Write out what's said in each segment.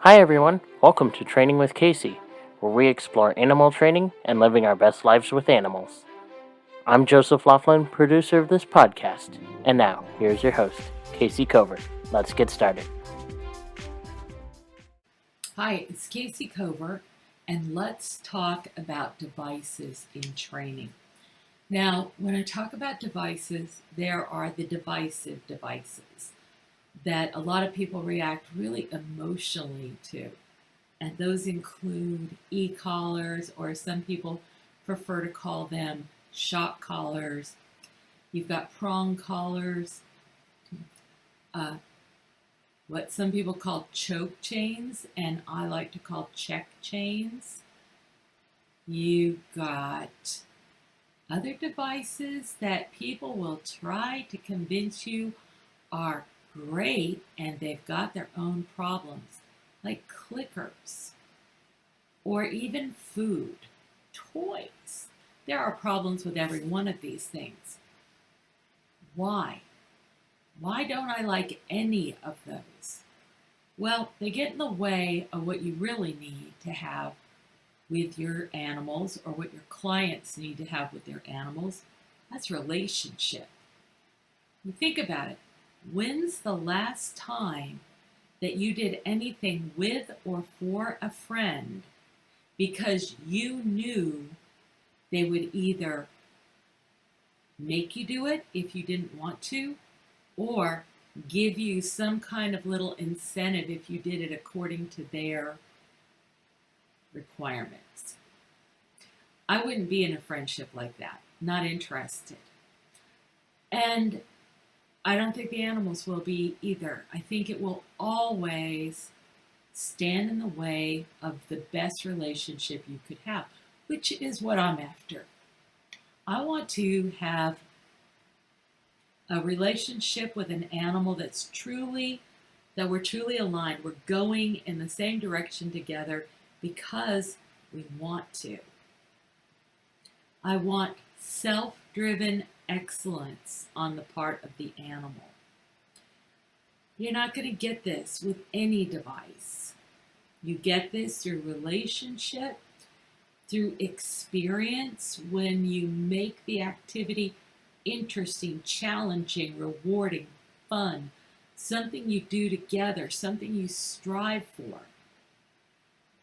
Hi everyone, welcome to Training with Kayce, where we explore animal training and living our best lives with animals. I'm Joseph Laughlin, producer of this podcast, and now here's your host, Kayce Covert. Let's get started. Hi, it's Kayce Covert, and let's talk about devices in training. Now, when I talk about devices, there are the divisive devices that a lot of people react really emotionally to. And those include e-collars, or some people prefer to call them shock collars. You've got prong collars, what some people call choke chains, and I like to call check chains. You've got other devices that people will try to convince you are great, and they've got their own problems, like clickers or even food, toys. There are problems with every one of these things. Why? Why don't I like any of those? Well, they get in the way of what you really need to have with your animals, or what your clients need to have with their animals. That's relationship. You think about it. When's the last time that you did anything with or for a friend because you knew they would either make you do it if you didn't want to, or give you some kind of little incentive if you did it according to their requirements? I wouldn't be in a friendship like that. Not interested. And I don't think the animals will be either. I think it will always stand in the way of the best relationship you could have, which is what I'm after. I want to have a relationship with an animal that we're truly aligned. We're going in the same direction together because we want to. I want self-driven excellence on the part of the animal. You're not going to get this with any device. You get this through relationship, through experience, when you make the activity interesting, challenging, rewarding, fun, something you do together, something you strive for.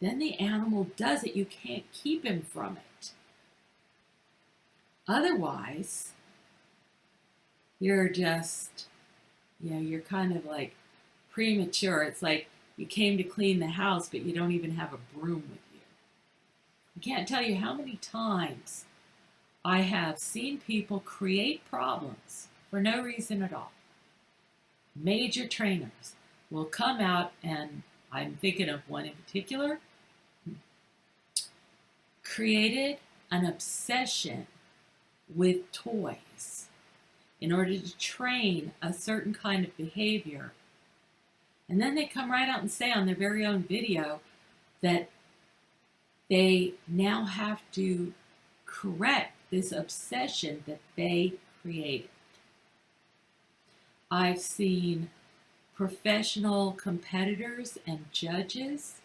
Then the animal does it. You can't keep him from it. Otherwise, you're just, you're kind of like premature. It's like you came to clean the house, but you don't even have a broom with you. I can't tell you how many times I have seen people create problems for no reason at all. Major trainers will come out, and I'm thinking of one in particular, created an obsession with toys in order to train a certain kind of behavior. And then they come right out and say on their very own video that they now have to correct this obsession that they created. I've seen professional competitors and judges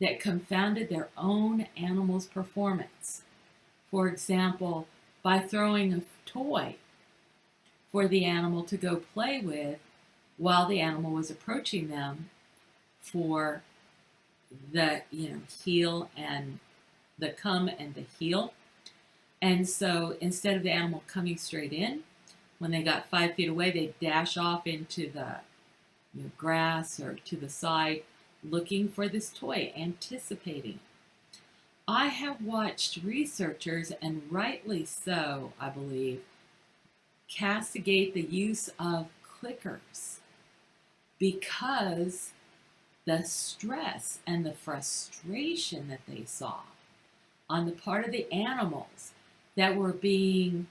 that confounded their own animal's performance. For example, by throwing a toy for the animal to go play with while the animal was approaching them for the heel and the come and the heel. And so instead of the animal coming straight in, when they got 5 feet away, they dash off into the grass or to the side, looking for this toy, anticipating. I have watched researchers, and rightly so, I believe, castigate the use of clickers because the stress and the frustration that they saw on the part of the animals that were being,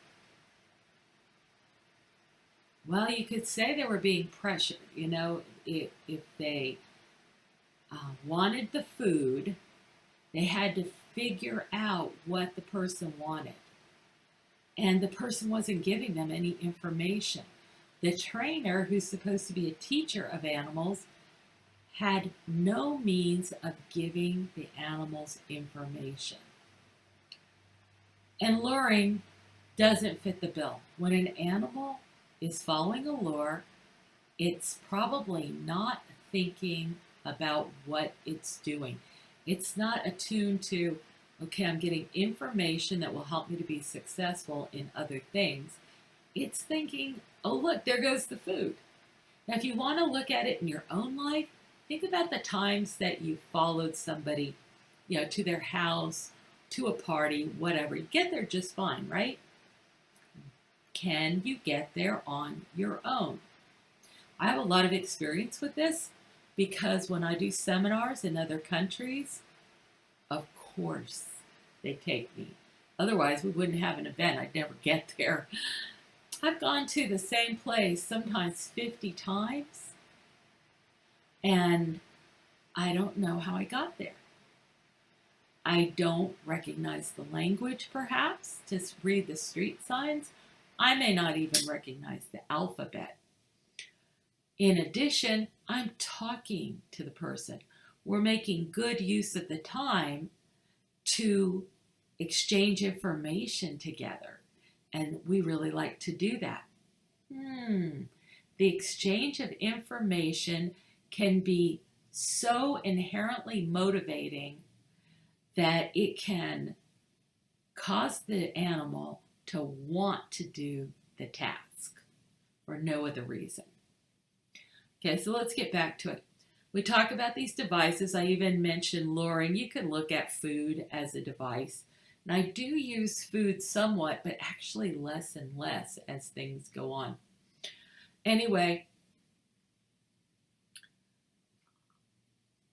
well, you could say they were being pressured. If they wanted the food, they had to figure out what the person wanted. And the person wasn't giving them any information. The trainer, who's supposed to be a teacher of animals, had no means of giving the animals information. And luring doesn't fit the bill. When an animal is following a lure, it's probably not thinking about what it's doing. It's not attuned to, okay, I'm getting information that will help me to be successful in other things. It's thinking, oh, look, there goes the food. Now, if you want to look at it in your own life, think about the times that you followed somebody, to their house, to a party, whatever. You get there just fine, right? Can you get there on your own? I have a lot of experience with this because when I do seminars in other countries, of course they take me. Otherwise, we wouldn't have an event. I'd never get there. I've gone to the same place sometimes 50 times, and I don't know how I got there. I don't recognize the language, perhaps, to read the street signs. I may not even recognize the alphabet. In addition, I'm talking to the person. We're making good use of the time to exchange information together. And we really like to do that. The exchange of information can be so inherently motivating that it can cause the animal to want to do the task for no other reason. Okay, so let's get back to it. We talk about these devices. I even mentioned luring. You can look at food as a device. And I do use food somewhat, but actually less and less as things go on. Anyway,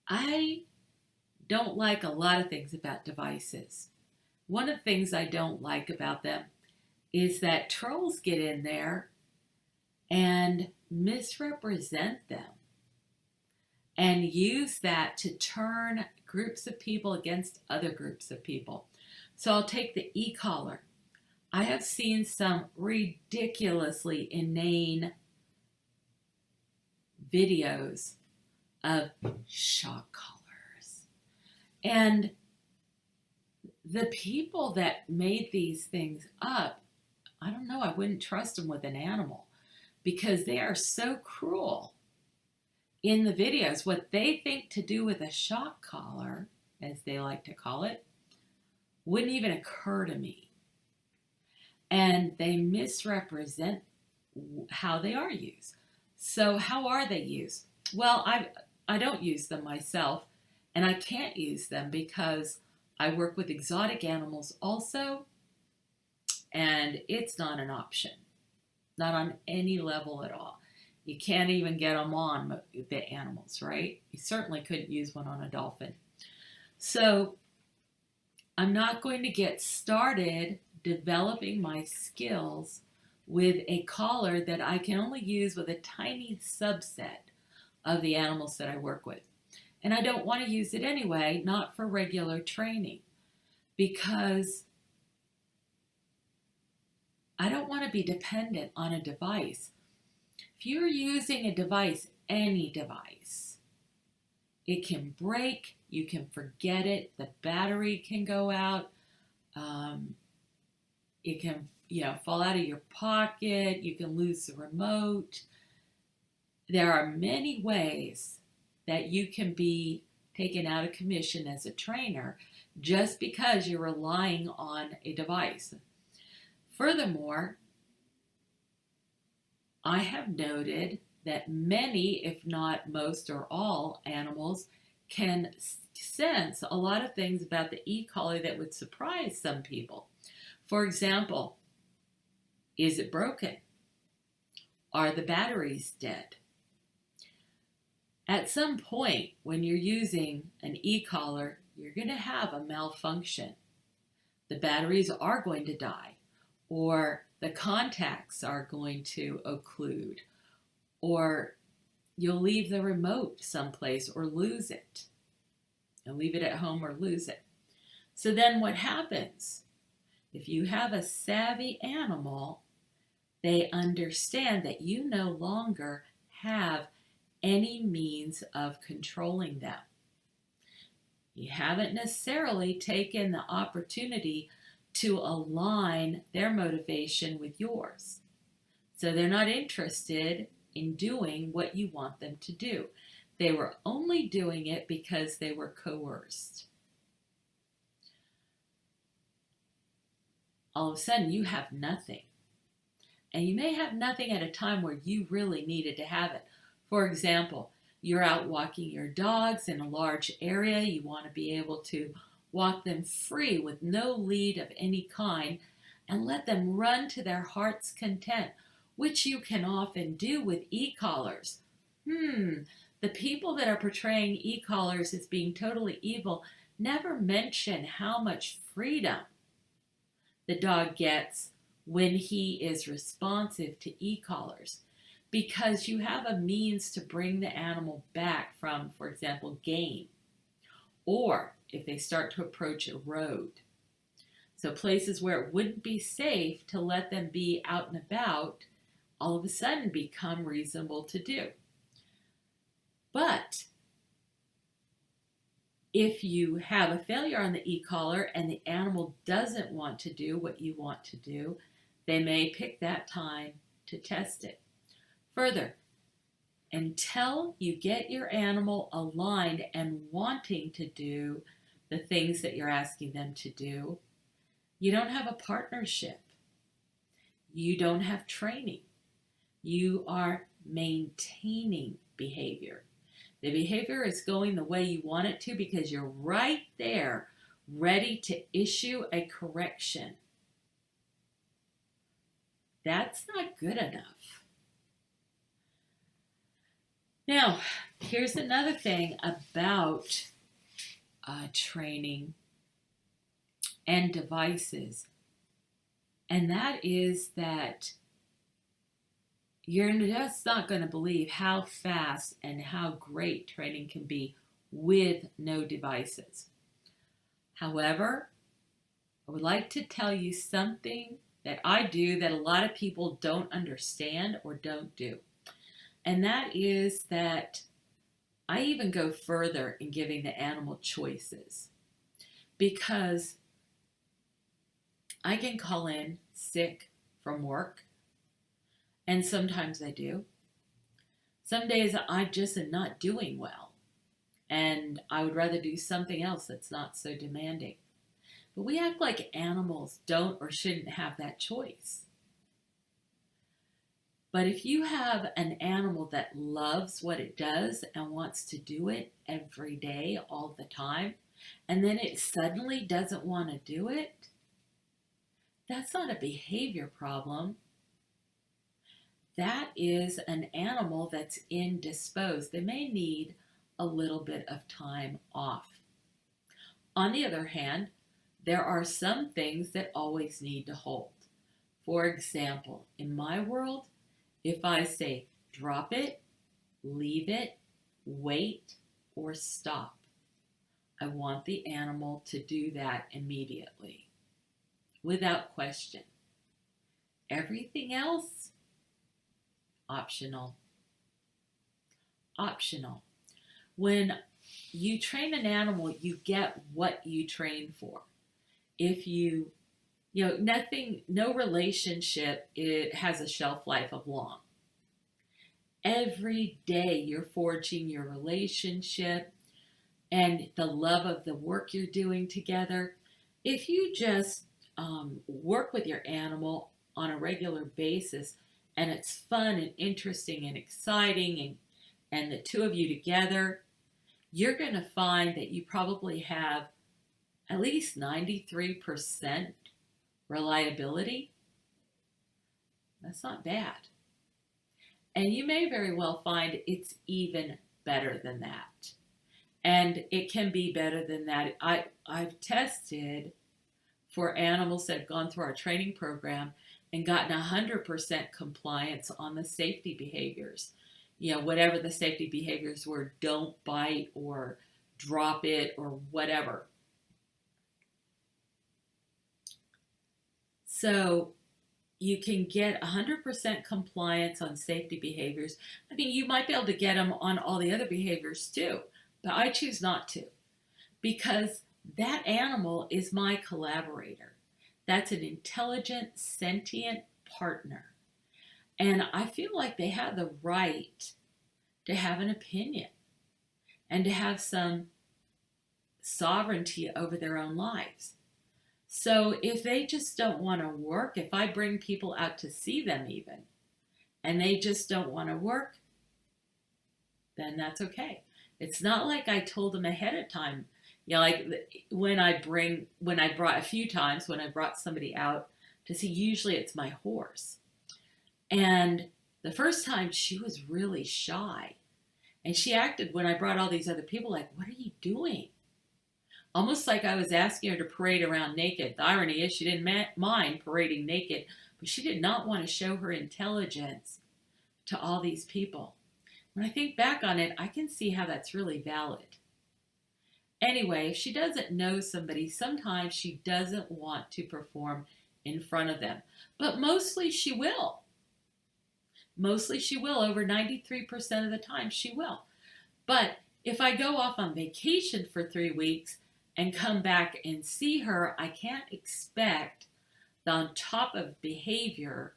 I don't like a lot of things about devices. One of the things I don't like about them is that trolls get in there and misrepresent them and use that to turn groups of people against other groups of people. So I'll take the e-collar. I have seen some ridiculously inane videos of shock collars. And the people that made these things up, I don't know, I wouldn't trust them with an animal because they are so cruel in the videos. What they think to do with a shock collar, as they like to call it, wouldn't even occur to me. And they misrepresent how they are used. So how are they used? Well, I don't use them myself, and I can't use them because I work with exotic animals also, and it's not an option. Not on any level at all. You can't even get them on the animals, right? You certainly couldn't use one on a dolphin. So I'm not going to get started developing my skills with a collar that I can only use with a tiny subset of the animals that I work with. And I don't want to use it anyway, not for regular training, because I don't want to be dependent on a device. If you're using a device, any device, it can break, you can forget it, the battery can go out, it can fall out of your pocket, you can lose the remote. There are many ways that you can be taken out of commission as a trainer just because you're relying on a device. Furthermore, I have noted that many, if not most or all, animals can sense a lot of things about the e-collar that would surprise some people. For example, is it broken? Are the batteries dead? At some point, when you're using an e-collar, you're going to have a malfunction. The batteries are going to die, or the contacts are going to occlude, or you'll leave the remote someplace or lose it. You'll leave it at home or lose it. So then what happens? If you have a savvy animal, they understand that you no longer have any means of controlling them. You haven't necessarily taken the opportunity to align their motivation with yours. So they're not interested in doing what you want them to do. They were only doing it because they were coerced. All of a sudden, you have nothing. And you may have nothing at a time where you really needed to have it. For example, you're out walking your dogs in a large area. You want to be able to walk them free with no lead of any kind and let them run to their heart's content, which you can often do with e-collars. The people that are portraying e-collars as being totally evil never mention how much freedom the dog gets when he is responsive to e-collars, because you have a means to bring the animal back from, for example, game, or if they start to approach a road. So places where it wouldn't be safe to let them be out and about all of a sudden become reasonable to do. But if you have a failure on the e-collar and the animal doesn't want to do what you want to do, they may pick that time to test it. Further, until you get your animal aligned and wanting to do the things that you're asking them to do, you don't have a partnership. You don't have training. You are maintaining behavior. The behavior is going the way you want it to because you're right there ready to issue a correction. That's not good enough. Now, here's another thing about training and devices, and that is that you're just not going to believe how fast and how great training can be with no devices. However, I would like to tell you something that I do that a lot of people don't understand or don't do. And that is that I even go further in giving the animal choices, because I can call in sick from work, and sometimes I do. Some days I just am not doing well, and I would rather do something else that's not so demanding. But we act like animals don't or shouldn't have that choice. But if you have an animal that loves what it does and wants to do it every day, all the time, and then it suddenly doesn't want to do it, that's not a behavior problem. That is an animal that's indisposed. They may need a little bit of time off. On the other hand, there are some things that always need to hold. For example, in my world, if I say drop it, leave it, wait, or stop, I want the animal to do that immediately, without question. Everything else, optional. Optional. When you train an animal, you get what you train for. If nothing, no relationship, it has a shelf life of long. Every day you're forging your relationship and the love of the work you're doing together. If you just work with your animal on a regular basis and it's fun and interesting and exciting and the two of you together, you're going to find that you probably have at least 93% reliability. That's not bad. And you may very well find it's even better than that. And it can be better than that. I've tested for animals that have gone through our training program and gotten 100% compliance on the safety behaviors. Whatever the safety behaviors were, don't bite or drop it or whatever. So you can get 100% compliance on safety behaviors. I mean, you might be able to get them on all the other behaviors too, but I choose not to because that animal is my collaborator. That's an intelligent, sentient partner. And I feel like they have the right to have an opinion and to have some sovereignty over their own lives. So if they just don't want to work, if I bring people out to see them even, and they just don't want to work, then that's okay. It's not like I told them ahead of time. Like when I brought a few times when I brought somebody out to see, usually it's my horse. And the first time she was really shy. And she acted, when I brought all these other people, like, what are you doing? Almost like I was asking her to parade around naked. The irony is she didn't mind parading naked, but she did not want to show her intelligence to all these people. When I think back on it, I can see how that's really valid. Anyway, if she doesn't know somebody, sometimes she doesn't want to perform in front of them. But mostly she will. Mostly she will. Over 93% of the time she will. But if I go off on vacation for 3 weeks and come back and see her, I can't expect the on top of behavior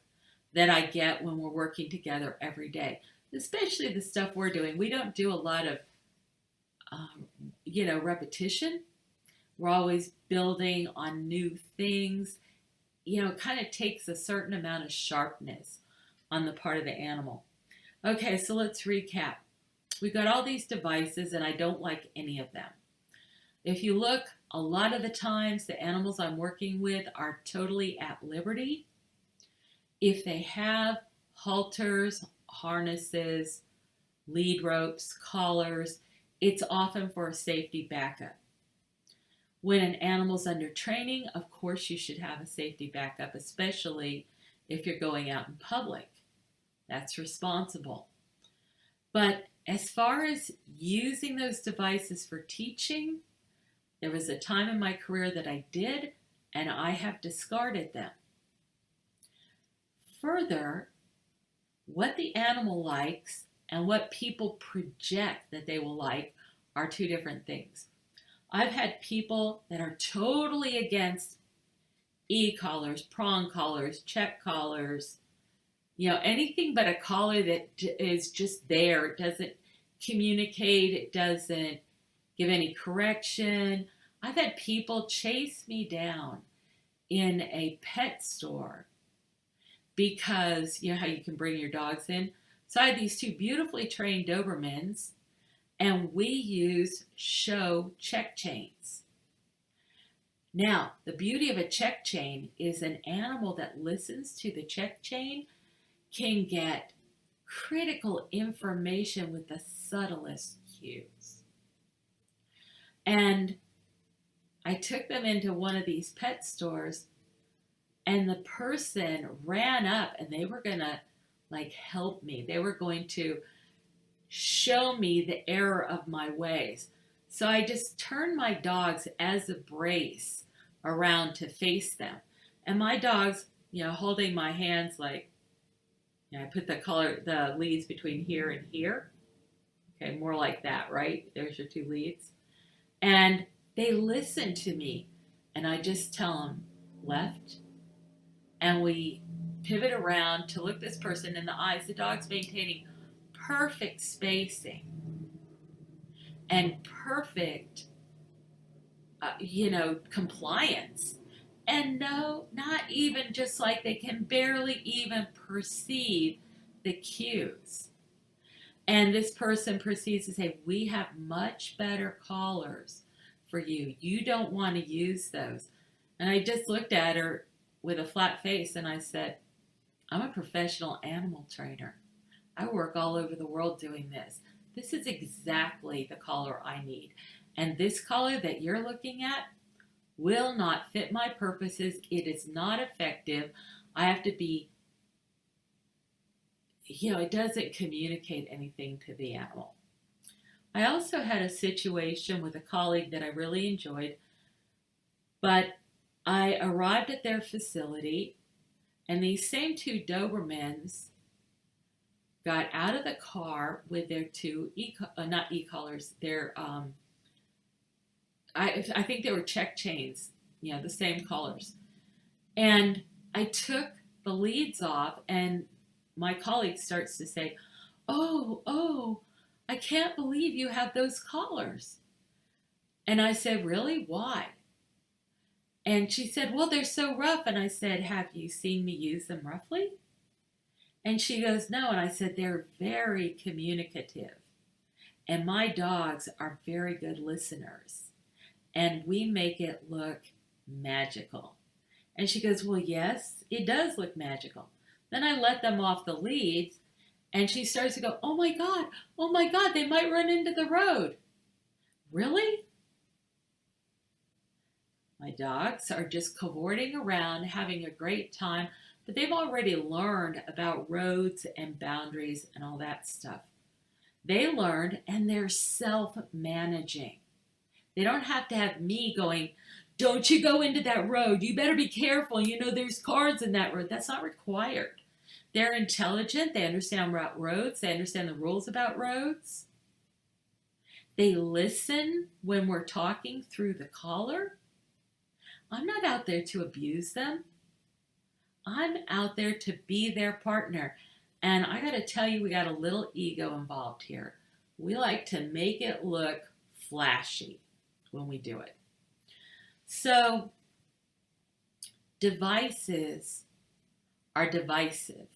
that I get when we're working together every day. Especially the stuff we're doing. We don't do a lot of, repetition. We're always building on new things. It kind of takes a certain amount of sharpness on the part of the animal. Okay, so let's recap. We've got all these devices, and I don't like any of them. If you look, a lot of the times the animals I'm working with are totally at liberty. If they have halters, harnesses, lead ropes, collars, it's often for a safety backup. When an animal's under training, of course you should have a safety backup, especially if you're going out in public. That's responsible. But as far as using those devices for teaching, there was a time in my career that I did, and I have discarded them. Further, what the animal likes and what people project that they will like are two different things. I've had people that are totally against e-collars, prong collars, check collars, anything but a collar that is just there. It doesn't communicate. It doesn't give any correction. I've had people chase me down in a pet store because, how you can bring your dogs in. So I had these two beautifully trained Dobermans, and we use show check chains. Now, the beauty of a check chain is an animal that listens to the check chain can get critical information with the subtlest cues. And I took them into one of these pet stores, and the person ran up and they were going to help me. They were going to show me the error of my ways. So I just turned my dogs as a brace around to face them. And my dogs, holding my hands I put the leads between here and here. Okay, more like that, right? There's your two leads. And they listen to me. And I just tell them left. And we pivot around to look this person in the eyes. The dog's maintaining perfect spacing and perfect, compliance. And no, not even just like they can barely even perceive the cues. And this person proceeds to say, we have much better collars for you. You don't want to use those. And I just looked at her with a flat face and I said, I'm a professional animal trainer. I work all over the world doing this. This is exactly the collar I need. And this collar that you're looking at will not fit my purposes. It is not effective. I have to be, it doesn't communicate anything to the animal. I also had a situation with a colleague that I really enjoyed, but I arrived at their facility And these same two Dobermans got out of the car with their two not e-collars, their I think they were check chains, the same colors. And I took the leads off, and my colleague starts to say, oh, I can't believe you have those collars. And I said, really? Why? And she said, well, they're so rough. And I said, have you seen me use them roughly? And she goes, no. And I said, they're very communicative. And my dogs are very good listeners. And we make it look magical. And she goes, well, yes, it does look magical. Then I let them off the leads, and she starts to go, oh my God, they might run into the road. Really? My dogs are just cavorting around, having a great time, but they've already learned about roads and boundaries and all that stuff. They learned, and they're self-managing. They don't have to have me going, don't you go into that road. You better be careful. There's cars in that road. That's not required. They're intelligent. They understand about roads. They understand the rules about roads. They listen when we're talking through the collar. I'm not out there to abuse them. I'm out there to be their partner. And I got to tell you, we got a little ego involved here. We like to make it look flashy when we do it. So, devices are divisive,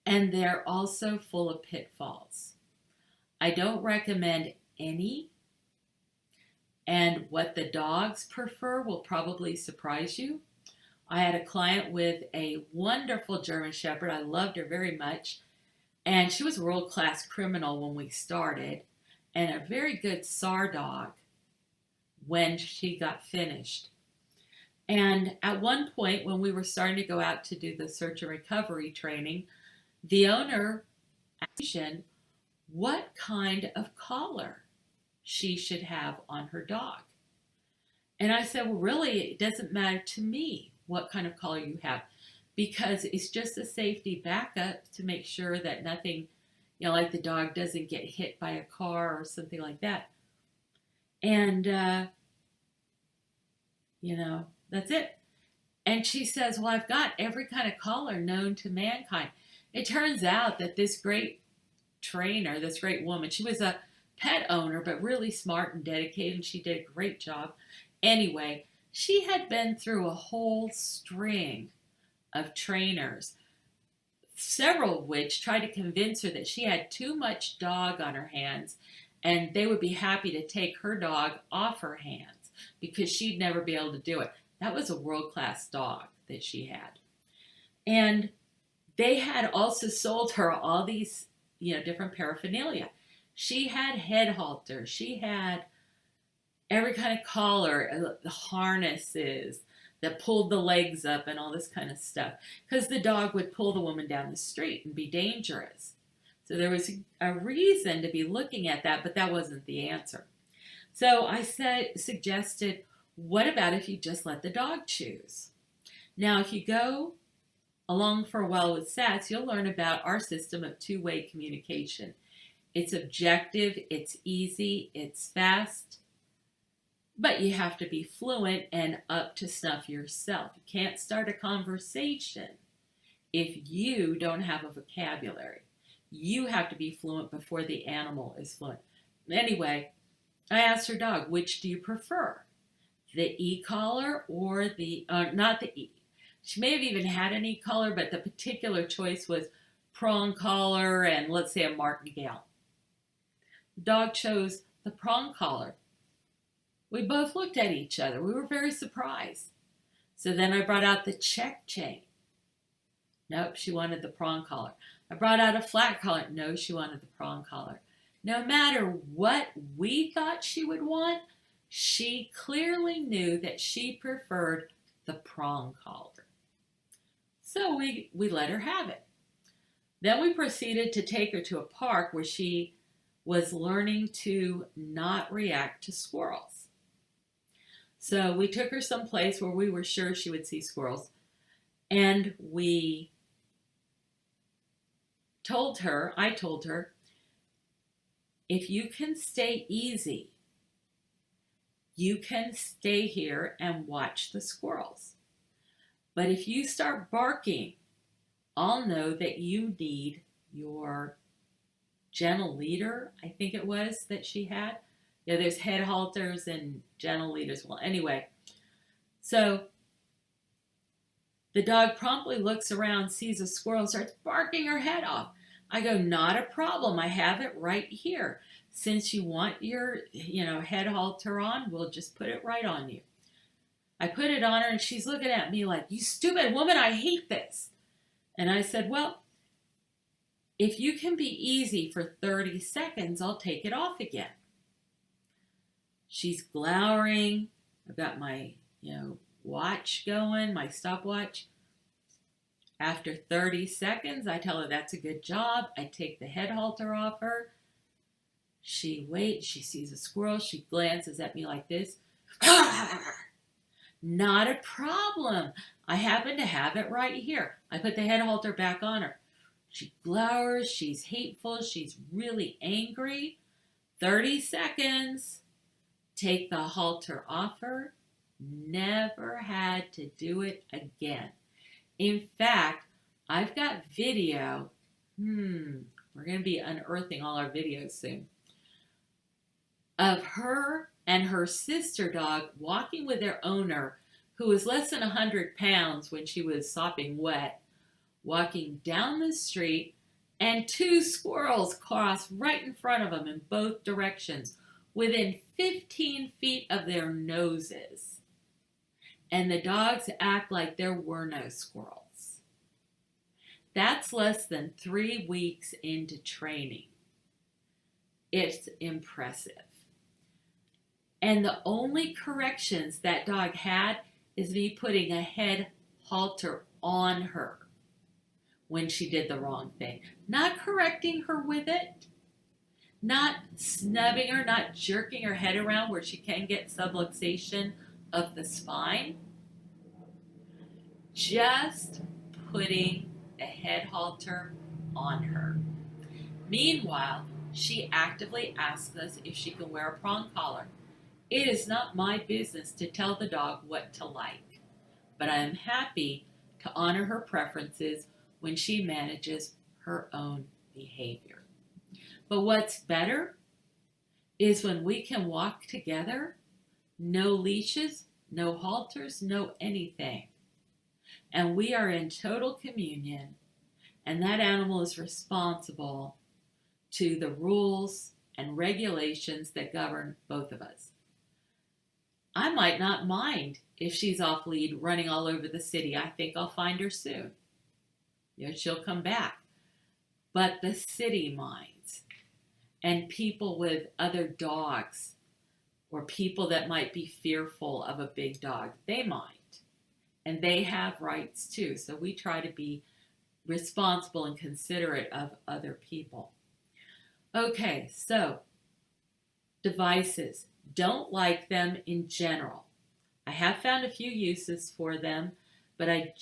and they're also full of pitfalls. I don't recommend any, and what the dogs prefer will probably surprise you. I had a client with a wonderful German Shepherd. I loved her very much, and she was a world-class criminal when we started, and a very good SAR dog when she got finished. And at one point, when we were starting to go out to do the search and recovery training, the owner asked what kind of collar she should have on her dog. And I said, well, really, it doesn't matter to me what kind of collar you have, because it's just a safety backup to make sure that nothing, like the dog doesn't get hit by a car or something like that. And, that's it. And she says, well, I've got every kind of collar known to mankind. It turns out that this great trainer, this great woman, she was a pet owner, but really smart and dedicated, and she did a great job. Anyway, she had been through a whole string of trainers, several of which tried to convince her that she had too much dog on her hands, and they would be happy to take her dog off her hands because she'd never be able to do it. That was a world-class dog that she had. And they had also sold her all these, different paraphernalia. She had head halters. She had every kind of collar, the harnesses that pulled the legs up and all this kind of stuff. Because the dog would pull the woman down the street and be dangerous. So there was a reason to be looking at that, but that wasn't the answer. So I suggested, what about if you just let the dog choose? Now, if you go along for a while with SATS, you'll learn about our system of two-way communication. It's objective, it's easy, it's fast, but you have to be fluent and up to snuff yourself. You can't start a conversation if you don't have a vocabulary. You have to be fluent before the animal is fluent. Anyway, I asked her dog, which do you prefer? The e-collar or not the e. She may have even had an e-collar, but the particular choice was prong collar and, let's say, a martingale. The dog chose the prong collar. We both looked at each other. We were very surprised. So then I brought out the check chain. Nope, she wanted the prong collar. I brought out a flat collar. No, she wanted the prong collar. No matter what we thought she would want, she clearly knew that she preferred the prong collar. So we let her have it. Then we proceeded to take her to a park where she was learning to not react to squirrels. So we took her someplace where we were sure she would see squirrels. And I told her, if you can stay easy, you can stay here and watch the squirrels. But if you start barking, I'll know that you need your gentle leader, I think it was that she had. Yeah, there's head halters and gentle leaders. Well, anyway, so the dog promptly looks around, sees a squirrel, starts barking her head off. I go, not a problem. I have it right here. Since you want your, head halter on, we'll just put it right on you. I put it on her and she's looking at me like, you stupid woman, I hate this. And I said, well, if you can be easy for 30 seconds, I'll take it off again. She's glowering. I've got my, watch going, my stopwatch. After 30 seconds, I tell her that's a good job. I take the head halter off her. She waits. She sees a squirrel. She glances at me like this. Not a problem. I happen to have it right here. I put the head halter back on her. She glowers. She's hateful. She's really angry. 30 seconds. Take the halter off her. Never had to do it again. In fact, I've got video. We're going to be unearthing all our videos soon. Of her and her sister dog walking with their owner, who was less than 100 pounds when she was sopping wet, walking down the street, and 2 squirrels crossed right in front of them in both directions, within 15 feet of their noses. And the dogs act like there were no squirrels. That's less than 3 weeks into training. It's impressive. And the only corrections that dog had is me putting a head halter on her when she did the wrong thing. Not correcting her with it, not snubbing her, not jerking her head around where she can get subluxation of the spine. Just putting the head halter on her. Meanwhile, she actively asks us if she can wear a prong collar. It is not my business to tell the dog what to like, but I am happy to honor her preferences when she manages her own behavior. But what's better is when we can walk together, no leashes, no halters, no anything. And we are in total communion, and that animal is responsible to the rules and regulations that govern both of us. I might not mind if she's off lead running all over the city. I think I'll find her soon. She'll come back. But the city minds, and people with other dogs, or people that might be fearful of a big dog, they mind. And they have rights too. So we try to be responsible and considerate of other people. Okay, so devices. Don't like them in general. I have found a few uses for them, but I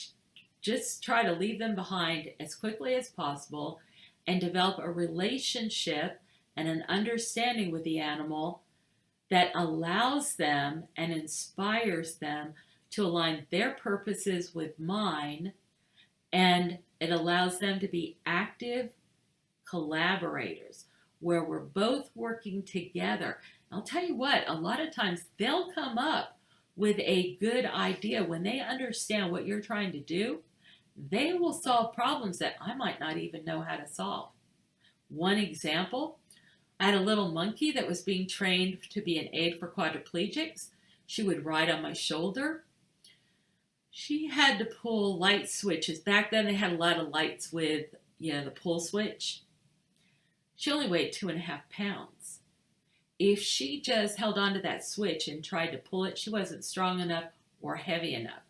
just try to leave them behind as quickly as possible and develop a relationship and an understanding with the animal that allows them and inspires them to align their purposes with mine, and it allows them to be active collaborators where we're both working together. I'll tell you what, a lot of times they'll come up with a good idea. When they understand what you're trying to do, they will solve problems that I might not even know how to solve. One example, I had a little monkey that was being trained to be an aid for quadriplegics. She would ride on my shoulder. She had to pull light switches. Back then they had a lot of lights with, the pull switch. She only weighed 2.5 pounds. If she just held onto that switch and tried to pull it, she wasn't strong enough or heavy enough.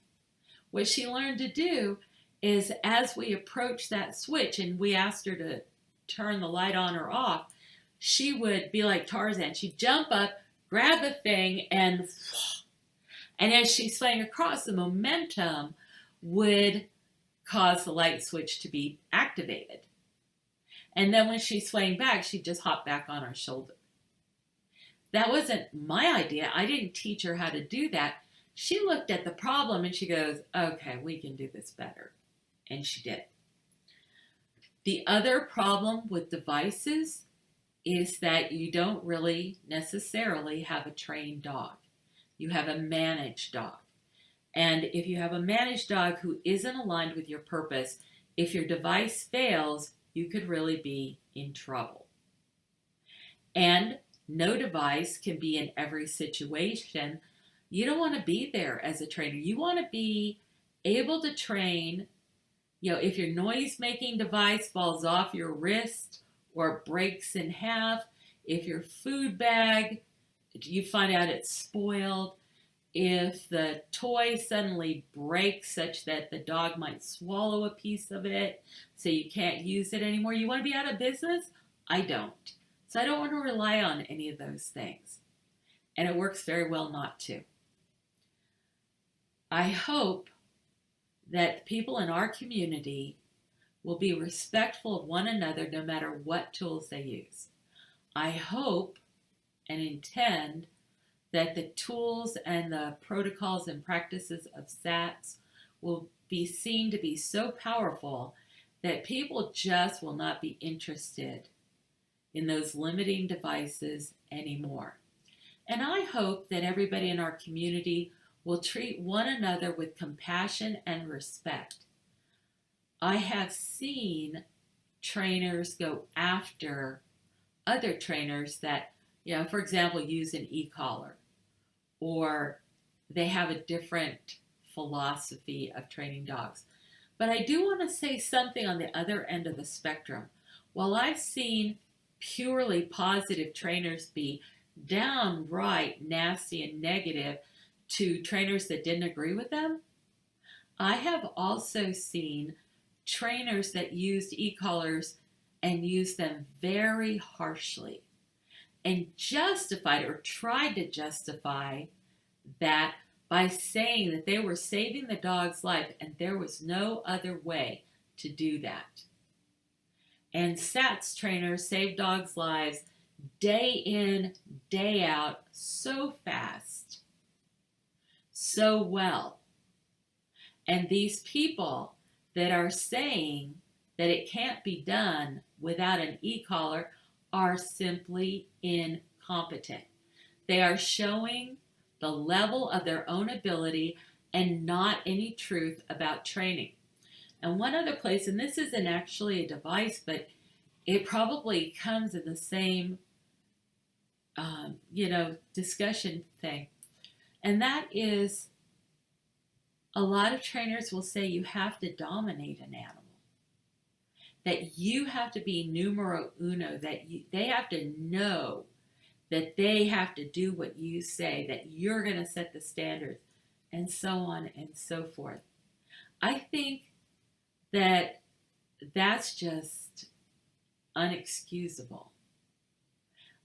What she learned to do is, as we approached that switch and we asked her to turn the light on or off, she would be like Tarzan. She'd jump up, grab the thing, and as she swung across, the momentum would cause the light switch to be activated. And then when she's swaying back, she'd just hop back on our shoulder. That wasn't my idea. I didn't teach her how to do that. She looked at the problem and she goes, okay, we can do this better. And she did. The other problem with devices is that you don't really necessarily have a trained dog. You have a managed dog. And if you have a managed dog who isn't aligned with your purpose, if your device fails, you could really be in trouble. And no device can be in every situation. You don't want to be there as a trainer. You want to be able to train. If your noise-making device falls off your wrist or breaks in half, if your food bag, you find out it's spoiled, if the toy suddenly breaks such that the dog might swallow a piece of it so you can't use it anymore, you want to be out of business? I don't. So I don't want to rely on any of those things. And it works very well not to. I hope that people in our community will be respectful of one another no matter what tools they use. I hope and intend that the tools and the protocols and practices of SATs will be seen to be so powerful that people just will not be interested in those limiting devices anymore. And I hope that everybody in our community will treat one another with compassion and respect. I have seen trainers go after other trainers that, for example, use an e-collar, or they have a different philosophy of training dogs. But I do want to say something on the other end of the spectrum. While I've seen purely positive trainers be downright nasty and negative to trainers that didn't agree with them, I have also seen trainers that used e-collars and used them very harshly and justified or tried to justify that by saying that they were saving the dog's life and there was no other way to do that. And SATS trainers save dogs' lives day in, day out, so fast, so well. And these people that are saying that it can't be done without an e-collar are simply incompetent. They are showing the level of their own ability and not any truth about training. And one other place, and this isn't actually a device, but it probably comes in the same, discussion thing. And that is, a lot of trainers will say you have to dominate an animal. That you have to be numero uno, that they have to know that they have to do what you say, that you're going to set the standards, and so on and so forth. I think that that's just unexcusable.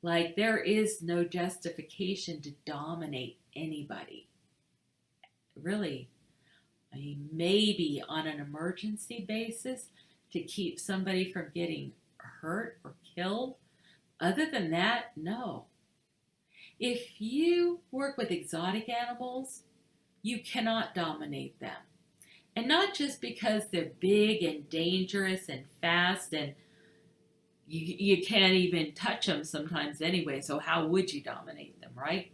Like, there is no justification to dominate anybody. Really. I mean, maybe on an emergency basis to keep somebody from getting hurt or killed. Other than that, no. If you work with exotic animals, you cannot dominate them. And not just because they're big and dangerous and fast, and you can't even touch them sometimes anyway, so how would you dominate them, right?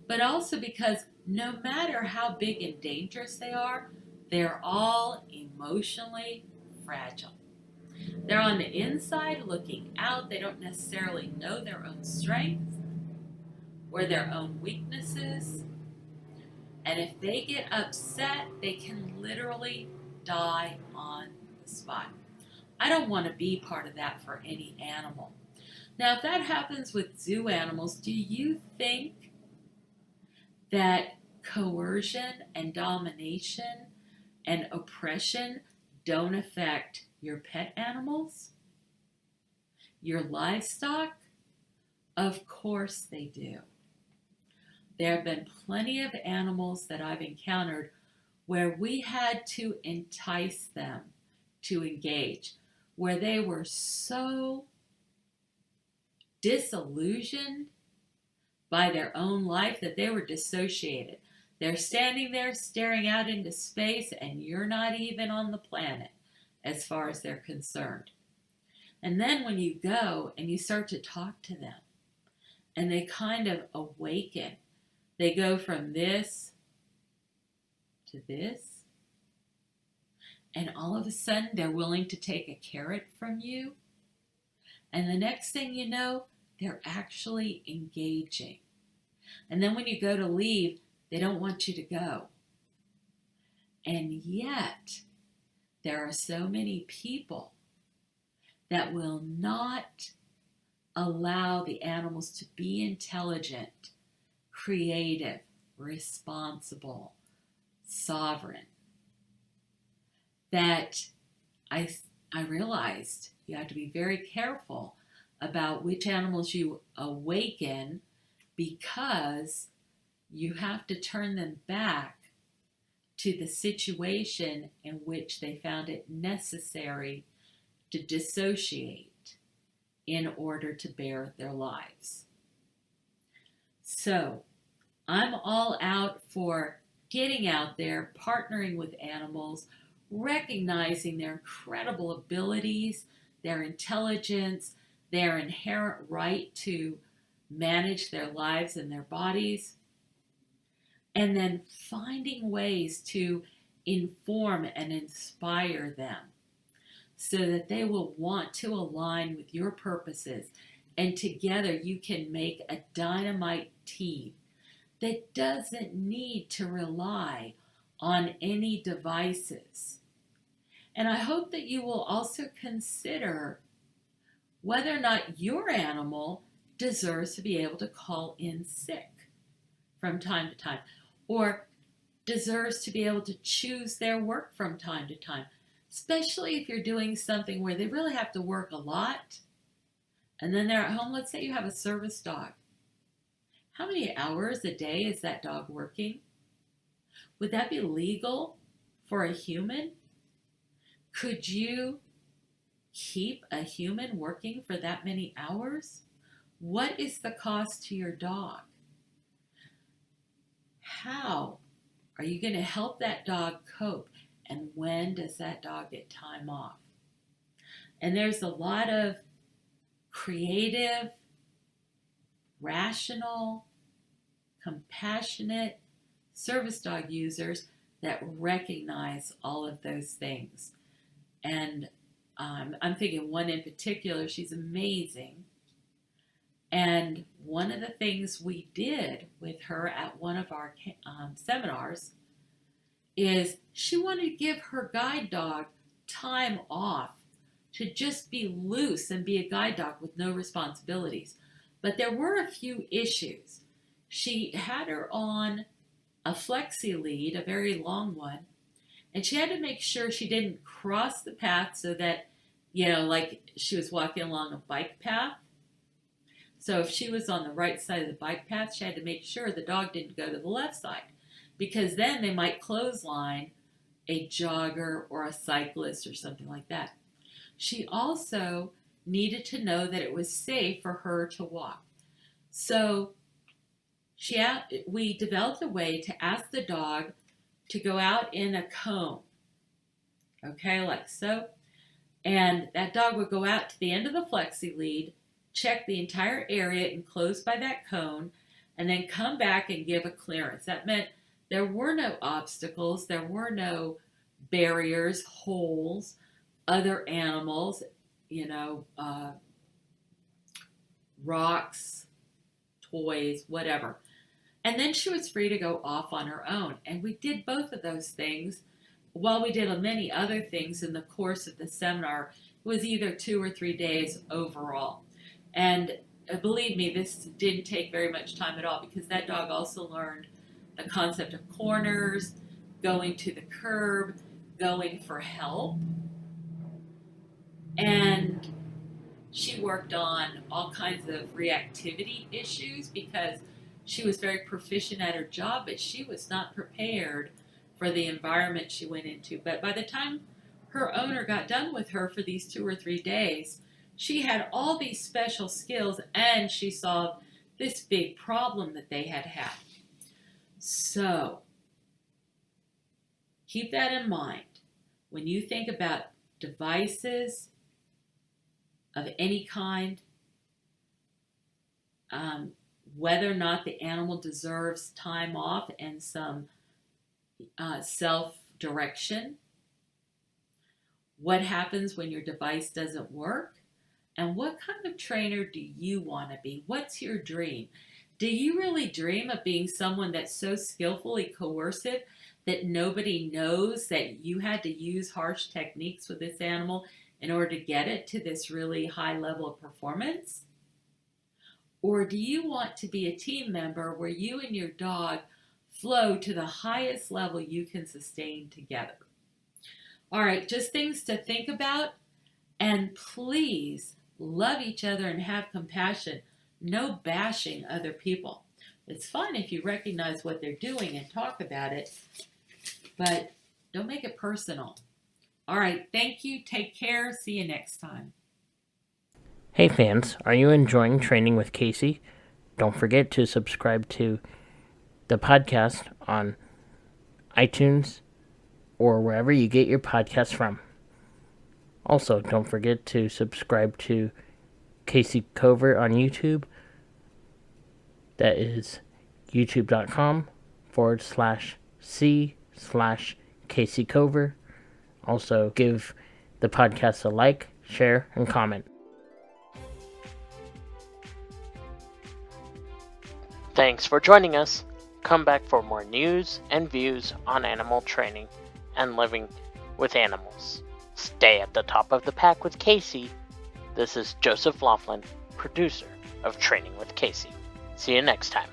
But also because no matter how big and dangerous they are, they're all emotionally fragile. They're on the inside looking out. They don't necessarily know their own strengths or their own weaknesses. And if they get upset, they can literally die on the spot. I don't want to be part of that for any animal. Now, if that happens with zoo animals, do you think that coercion and domination and oppression don't affect your pet animals? Your livestock? Of course they do. There have been plenty of animals that I've encountered where we had to entice them to engage, where they were so disillusioned by their own life that they were dissociated. They're standing there staring out into space, and you're not even on the planet as far as they're concerned. And then when you go and you start to talk to them, and they kind of awaken, they go from this to this, and all of a sudden they're willing to take a carrot from you. And the next thing you know, they're actually engaging. And then when you go to leave, they don't want you to go. And yet, there are so many people that will not allow the animals to be intelligent, creative, responsible, sovereign. That I realized you have to be very careful about which animals you awaken, because you have to turn them back to the situation in which they found it necessary to dissociate in order to bear their lives. So I'm all out for getting out there, partnering with animals, recognizing their incredible abilities, their intelligence, their inherent right to manage their lives and their bodies, and then finding ways to inform and inspire them so that they will want to align with your purposes, and together you can make a dynamite team that doesn't need to rely on any devices. And I hope that you will also consider whether or not your animal deserves to be able to call in sick from time to time, or deserves to be able to choose their work from time to time, especially if you're doing something where they really have to work a lot and then they're at home. Let's say you have a service dog. How many hours a day is that dog working? Would that be legal for a human? Could you keep a human working for that many hours? What is the cost to your dog? How are you going to help that dog cope? And when does that dog get time off? And there's a lot of creative, rational, compassionate service dog users that recognize all of those things. And I'm thinking one in particular, she's amazing. And one of the things we did with her at one of our seminars is she wanted to give her guide dog time off to just be loose and be a guide dog with no responsibilities. But there were a few issues. She had her on a flexi lead, a very long one, and she had to make sure she didn't cross the path so that, like she was walking along a bike path. So if she was on the right side of the bike path, she had to make sure the dog didn't go to the left side, because then they might clothesline a jogger or a cyclist or something like that. She also needed to know that it was safe for her to walk. So we developed a way to ask the dog to go out in a cone, okay, like so. And that dog would go out to the end of the flexi lead, check the entire area enclosed by that cone, and then come back and give a clearance. That meant there were no obstacles, there were no barriers, holes, other animals, rocks, toys, whatever. And then she was free to go off on her own. And we did both of those things while we did many other things in the course of the seminar. It was either 2 or 3 days overall. And believe me, this didn't take very much time at all, because that dog also learned the concept of corners, going to the curb, going for help. And she worked on all kinds of reactivity issues, because she was very proficient at her job, but she was not prepared for the environment she went into. But by the time her owner got done with her for these 2 or 3 days, she had all these special skills and she solved this big problem that they had had. So, keep that in mind when you think about devices of any kind, whether or not the animal deserves time off and some self-direction, what happens when your device doesn't work, and what kind of trainer do you want to be? What's your dream? Do you really dream of being someone that's so skillfully coercive that nobody knows that you had to use harsh techniques with this animal in order to get it to this really high level of performance? Or do you want to be a team member where you and your dog flow to the highest level you can sustain together? All right, just things to think about. And please love each other and have compassion. No bashing other people. It's fine if you recognize what they're doing and talk about it, but don't make it personal. All right, thank you. Take care. See you next time. Hey fans, are you enjoying Training with Kayce? Don't forget to subscribe to the podcast on iTunes or wherever you get your podcasts from. Also, don't forget to subscribe to Kayce Covert on YouTube. That is youtube.com/C/Kayce Covert. Also, give the podcast a like, share, and comment. Thanks for joining us. Come back for more news and views on animal training and living with animals. Stay at the top of the pack with Kayce. This is Joseph Laughlin, producer of Training with Kayce. See you next time.